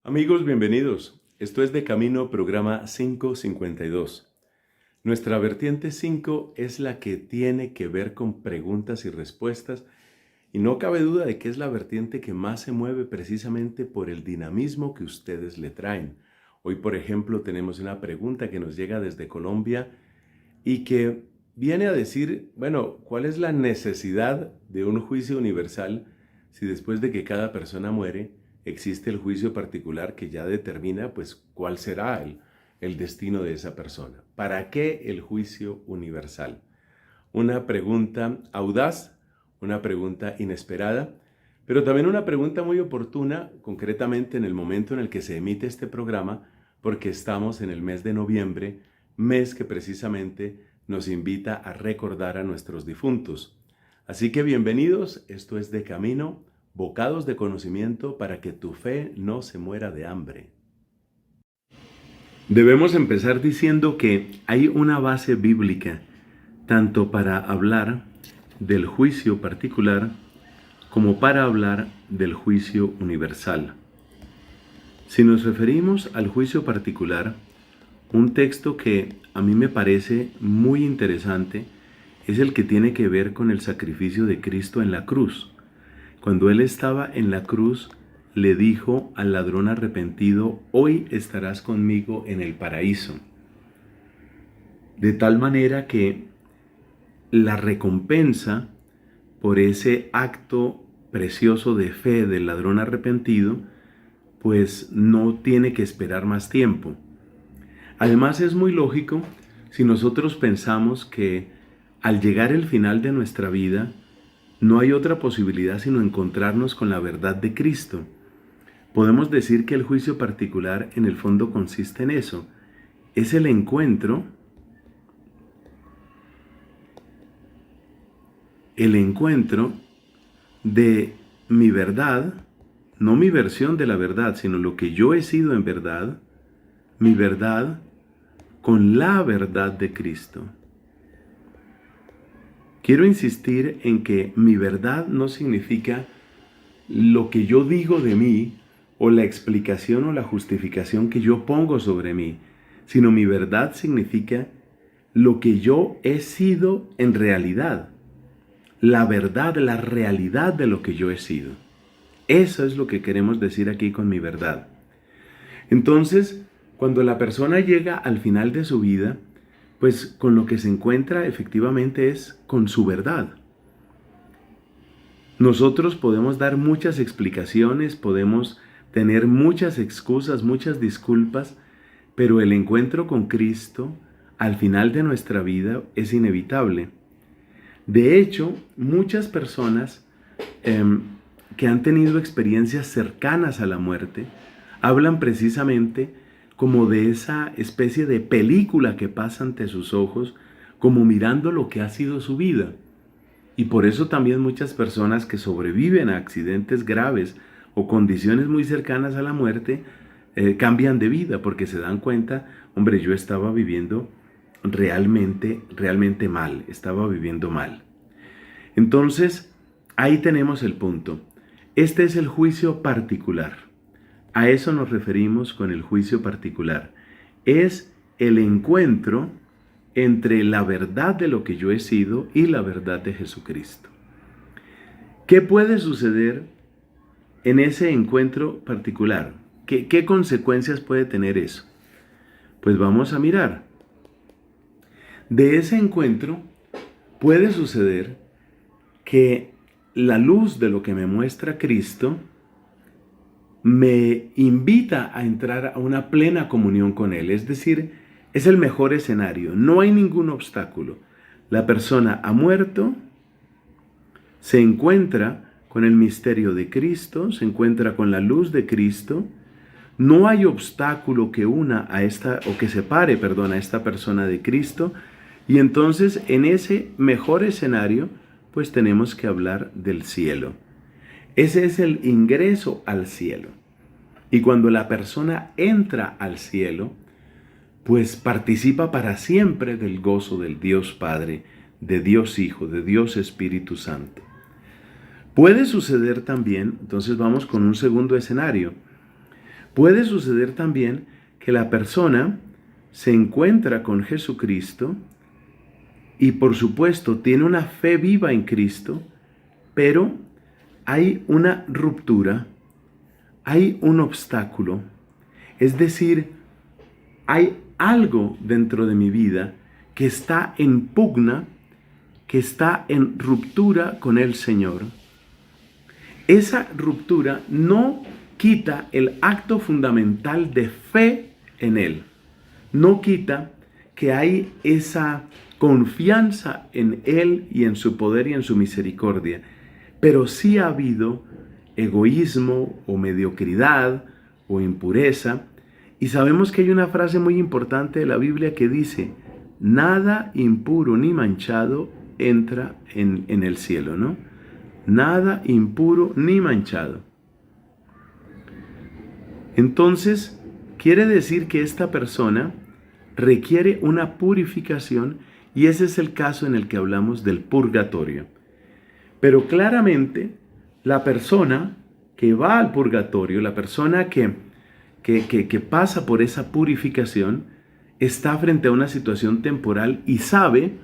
Amigos, bienvenidos. Esto es De Camino, programa 552. Nuestra vertiente 5 es la que tiene que ver con preguntas y respuestas, y no cabe duda de que es la vertiente que más se mueve precisamente por el dinamismo que ustedes le traen. Hoy, por ejemplo, tenemos una pregunta que nos llega desde Colombia y que viene a decir, bueno, ¿cuál es la necesidad de un juicio universal si después de que cada persona muere existe el juicio particular que ya determina pues cuál será el destino de esa persona? ¿Para qué el juicio universal? Una pregunta audaz, una pregunta inesperada, pero también una pregunta muy oportuna, concretamente en el momento en el que se emite este programa, porque estamos en el mes de noviembre, mes que precisamente nos invita a recordar a nuestros difuntos. Así que bienvenidos, esto es De Camino, bocados de conocimiento para que tu fe no se muera de hambre. Debemos empezar diciendo que hay una base bíblica, tanto para hablar del juicio particular como para hablar del juicio universal. Si nos referimos al juicio particular, un texto que a mí me parece muy interesante es el que tiene que ver con el sacrificio de Cristo en la cruz. Cuando Él estaba en la cruz, le dijo al ladrón arrepentido, hoy estarás conmigo en el paraíso. De tal manera que la recompensa por ese acto precioso de fe del ladrón arrepentido, pues no tiene que esperar más tiempo. Además es muy lógico si nosotros pensamos que al llegar el final de nuestra vida, no hay otra posibilidad sino encontrarnos con la verdad de Cristo. Podemos decir que el juicio particular en el fondo consiste en eso. Es el encuentro de mi verdad, no mi versión de la verdad, sino lo que yo he sido en verdad, mi verdad con la verdad de Cristo. Quiero insistir en que mi verdad no significa lo que yo digo de mí o la explicación o la justificación que yo pongo sobre mí, sino mi verdad significa lo que yo he sido en realidad, la verdad, la realidad de lo que yo he sido. Eso es lo que queremos decir aquí con mi verdad. Entonces, cuando la persona llega al final de su vida, pues con lo que se encuentra efectivamente es con su verdad. Nosotros podemos dar muchas explicaciones, podemos tener muchas excusas, muchas disculpas, pero el encuentro con Cristo al final de nuestra vida es inevitable. De hecho, muchas personas que han tenido experiencias cercanas a la muerte hablan precisamente como de esa especie de película que pasa ante sus ojos, como mirando lo que ha sido su vida. Y por eso también muchas personas que sobreviven a accidentes graves o condiciones muy cercanas a la muerte cambian de vida porque se dan cuenta, hombre, yo estaba viviendo realmente mal, estaba viviendo mal. Entonces, ahí tenemos el punto. Este es el juicio particular. A eso nos referimos con el juicio particular. Es el encuentro entre la verdad de lo que yo he sido y la verdad de Jesucristo. ¿Qué puede suceder en ese encuentro particular? ¿Qué consecuencias puede tener eso? Pues vamos a mirar. De ese encuentro puede suceder que la luz de lo que me muestra Cristo me invita a entrar a una plena comunión con Él. Es decir, es el mejor escenario. No hay ningún obstáculo. La persona ha muerto, se encuentra con el misterio de Cristo, se encuentra con la luz de Cristo. No hay obstáculo que una a esta, o que separe, a esta persona de Cristo. Y entonces, en ese mejor escenario, pues tenemos que hablar del cielo. Ese es el ingreso al cielo. Y cuando la persona entra al cielo, pues participa para siempre del gozo del Dios Padre, de Dios Hijo, de Dios Espíritu Santo. Puede suceder también, entonces vamos con un segundo escenario, Puede suceder también que la persona se encuentra con Jesucristo y por supuesto tiene una fe viva en Cristo, pero hay una ruptura, hay un obstáculo, es decir, hay algo dentro de mi vida que está en pugna, que está en ruptura con el Señor. Esa ruptura no quita el acto fundamental de fe en Él. No quita que hay esa confianza en Él y en su poder y en su misericordia. Pero sí ha habido egoísmo o mediocridad o impureza. Y sabemos que hay una frase muy importante de la Biblia que dice, nada impuro ni manchado entra en el cielo, ¿no? Nada impuro ni manchado. Entonces, quiere decir que esta persona requiere una purificación y ese es el caso en el que hablamos del purgatorio. Pero claramente, la persona que va al purgatorio, la persona que pasa por esa purificación, está frente a una situación temporal y sabe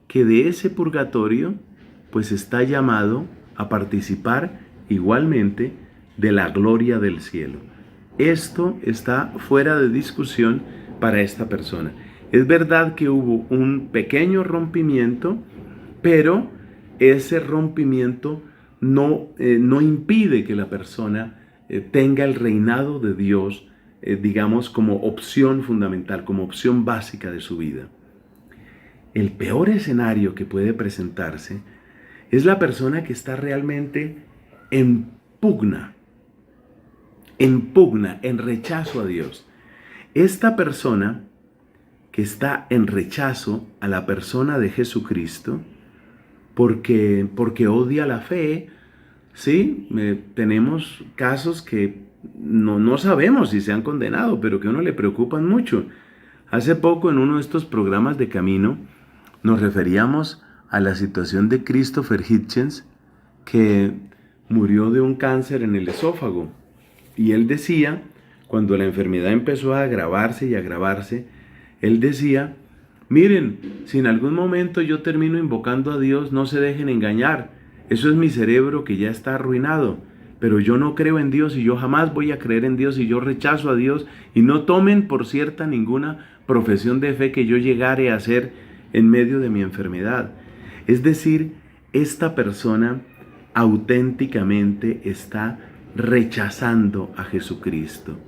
que de ese purgatorio, pues está llamado a participar igualmente de la gloria del cielo. Esto está fuera de discusión para esta persona. Es verdad que hubo un pequeño rompimiento, pero ese rompimiento no impide que la persona tenga el reinado de Dios, digamos, como opción fundamental, como opción básica de su vida. El peor escenario que puede presentarse es la persona que está realmente en pugna, en rechazo a Dios. Esta persona que está en rechazo a la persona de Jesucristo, porque odia la fe, ¿sí? Tenemos casos que no sabemos si se han condenado, pero que a uno le preocupan mucho. Hace poco en uno de estos programas de Camino nos referíamos a la situación de Christopher Hitchens, que murió de un cáncer en el esófago. Y él decía, cuando la enfermedad empezó a agravarse y agravarse, él decía, miren, si en algún momento yo termino invocando a Dios, no se dejen engañar. Eso es mi cerebro que ya está arruinado. Pero yo no creo en Dios y yo jamás voy a creer en Dios y yo rechazo a Dios. Y no tomen por cierta ninguna profesión de fe que yo llegare a hacer en medio de mi enfermedad. Es decir, esta persona auténticamente está rechazando a Jesucristo.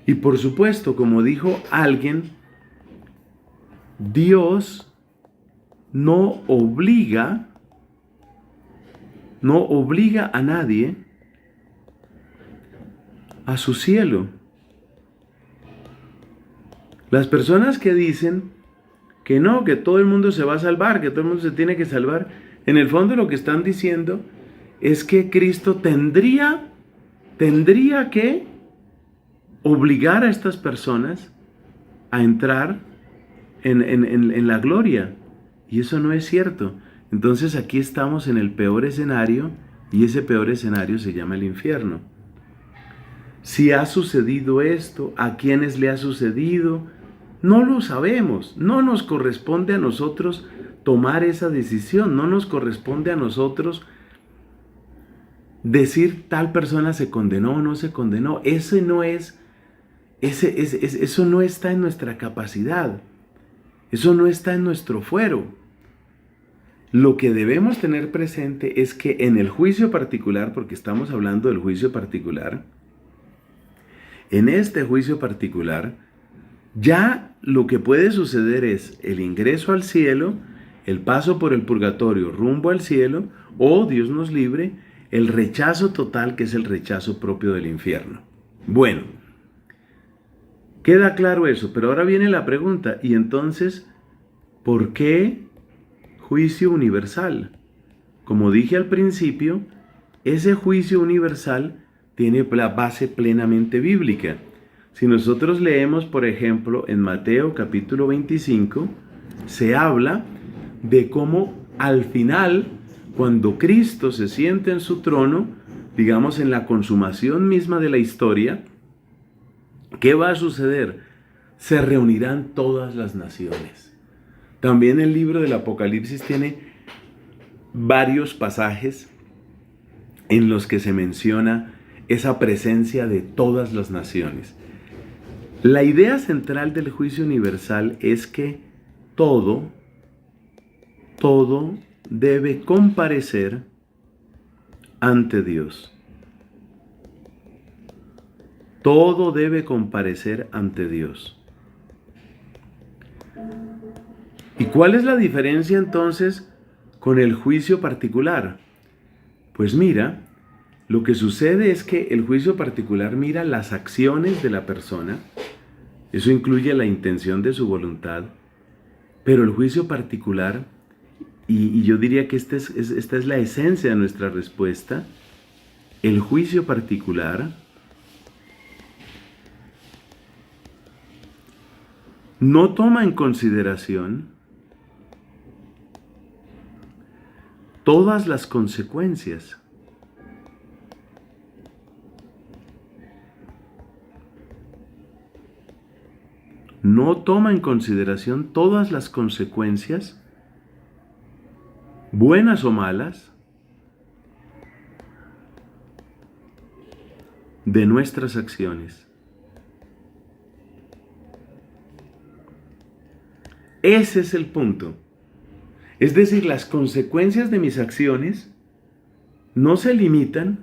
Y por supuesto, como dijo alguien, Dios no obliga a nadie a su cielo. Las personas que dicen que no, que todo el mundo se va a salvar, que todo el mundo se tiene que salvar, en el fondo lo que están diciendo es que Cristo tendría que obligar a estas personas a entrar en la gloria. Y eso no es cierto. Entonces aquí estamos en el peor escenario y ese peor escenario se llama el infierno. Si ha sucedido esto, a quiénes le ha sucedido, no lo sabemos. No nos corresponde a nosotros tomar esa decisión. No nos corresponde a nosotros decir tal persona se condenó o no se condenó. Eso no está en nuestra capacidad. Eso no está en nuestro fuero. Lo que debemos tener presente es que en el juicio particular, porque estamos hablando del juicio particular, en este juicio particular, ya lo que puede suceder es el ingreso al cielo, el paso por el purgatorio rumbo al cielo, o Dios nos libre, el rechazo total, que es el rechazo propio del infierno. Bueno, queda claro eso, pero ahora viene la pregunta, y entonces, ¿por qué juicio universal? Como dije al principio, ese juicio universal tiene la base plenamente bíblica. Si nosotros leemos, por ejemplo, en Mateo capítulo 25, se habla de cómo al final, cuando Cristo se siente en su trono, digamos en la consumación misma de la historia, ¿Qué va a suceder? Se reunirán todas las naciones. También el libro del Apocalipsis tiene varios pasajes en los que se menciona esa presencia de todas las naciones. La idea central del juicio universal es que todo debe comparecer ante Dios. Todo debe comparecer ante Dios. ¿Y cuál es la diferencia entonces con el juicio particular? Pues mira, lo que sucede es que el juicio particular mira las acciones de la persona, eso incluye la intención de su voluntad, pero el juicio particular, y yo diría que esta es la esencia de nuestra respuesta, el juicio particular no toma en consideración todas las consecuencias. No toma en consideración todas las consecuencias, buenas o malas, de nuestras acciones. Ese es el punto. Es decir, las consecuencias de mis acciones no se limitan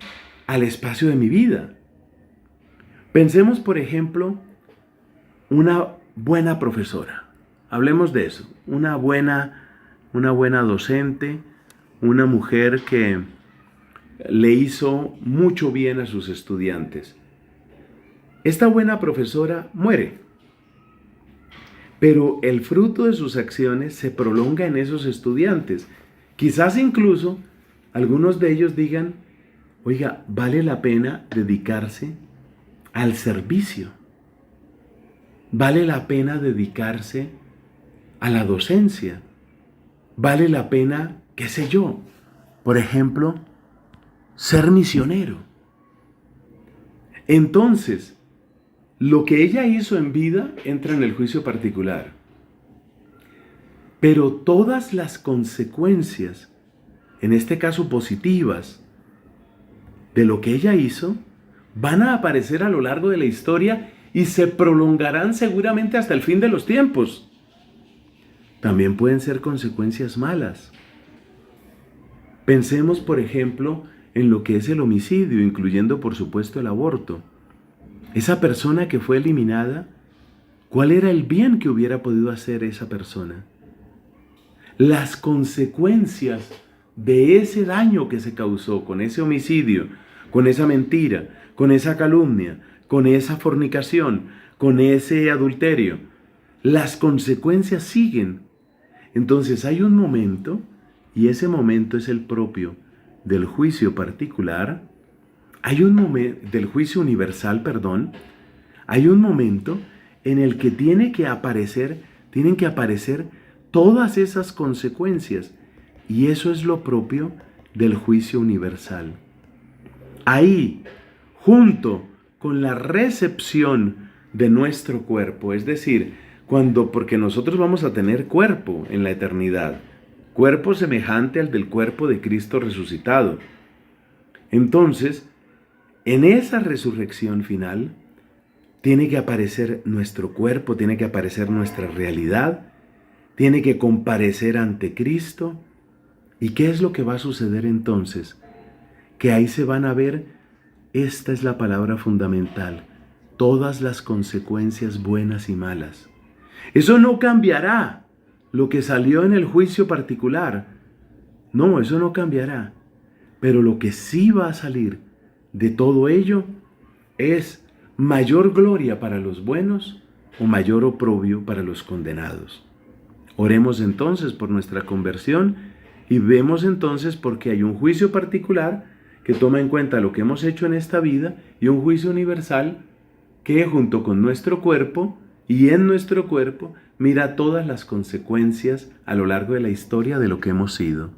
al espacio de mi vida. Pensemos, por ejemplo, una buena profesora. Hablemos de eso. Una buena docente, una mujer que le hizo mucho bien a sus estudiantes. Esta buena profesora muere, pero el fruto de sus acciones se prolonga en esos estudiantes. Quizás incluso algunos de ellos digan, oiga, vale la pena dedicarse al servicio. Vale la pena dedicarse a la docencia. Vale la pena, qué sé yo, por ejemplo, ser misionero. Entonces, lo que ella hizo en vida entra en el juicio particular. Pero todas las consecuencias, en este caso positivas, de lo que ella hizo, van a aparecer a lo largo de la historia y se prolongarán seguramente hasta el fin de los tiempos. También pueden ser consecuencias malas. Pensemos, por ejemplo, en lo que es el homicidio, incluyendo, por supuesto, el aborto. Esa persona que fue eliminada, ¿cuál era el bien que hubiera podido hacer esa persona? Las consecuencias de ese daño que se causó con ese homicidio, con esa mentira, con esa calumnia, con esa fornicación, con ese adulterio, las consecuencias siguen. Entonces hay un momento, y ese momento es el propio del juicio particular, hay un momento del juicio universal, hay un momento en el que tienen que aparecer todas esas consecuencias, y eso es lo propio del juicio universal. Ahí, junto con la recepción de nuestro cuerpo, es decir, porque nosotros vamos a tener cuerpo en la eternidad, cuerpo semejante al del cuerpo de Cristo resucitado. Entonces, en esa resurrección final, tiene que aparecer nuestro cuerpo, tiene que aparecer nuestra realidad, tiene que comparecer ante Cristo. ¿Y qué es lo que va a suceder entonces? Que ahí se van a ver, esta es la palabra fundamental, todas las consecuencias buenas y malas. Eso no cambiará lo que salió en el juicio particular. No, eso no cambiará. Pero lo que sí va a salir de todo ello es mayor gloria para los buenos o mayor oprobio para los condenados. Oremos entonces por nuestra conversión y vemos entonces por qué hay un juicio particular que toma en cuenta lo que hemos hecho en esta vida y un juicio universal que junto con nuestro cuerpo y en nuestro cuerpo mira todas las consecuencias a lo largo de la historia de lo que hemos sido.